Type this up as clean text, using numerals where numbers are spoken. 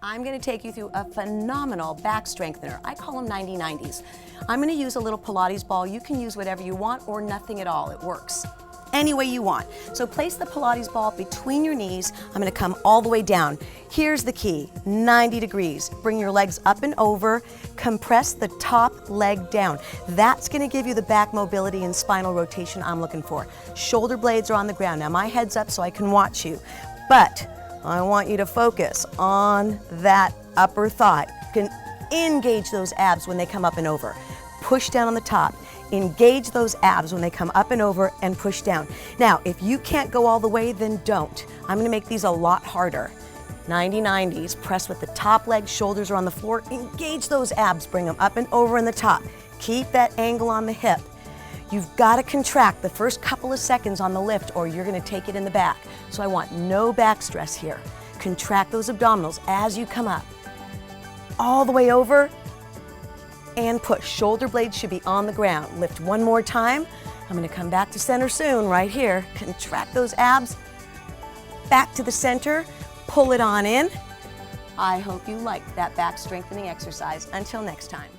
I'm going to take you through a phenomenal back strengthener. I call them 90-90s. I'm going to use a little Pilates ball. You can use whatever you want or nothing at all. It works any way you want. So place the Pilates ball between your knees. I'm going to come all the way down. Here's the key, 90 degrees. Bring your legs up and over. Compress the top leg down. That's going to give you the back mobility and spinal rotation I'm looking for. Shoulder blades are on the ground. Now my head's up so I can watch you, but I want you to focus on that upper thigh. You can engage those abs when they come up and over. Push down on the top. Engage those abs when they come up and over and push down. Now, if you can't go all the way, then don't. I'm gonna make these a lot harder. 90-90s, press with the top leg, shoulders are on the floor. Engage those abs, bring them up and over in the top. Keep that angle on the hip. You've got to contract the first couple of seconds on the lift or you're going to take it in the back. So I want no back stress here. Contract those abdominals as you come up. All the way over and push. Shoulder blades should be on the ground. Lift one more time. I'm going to come back to center soon, right here. Contract those abs. Back to the center. Pull it on in. I hope you liked that back strengthening exercise. Until next time.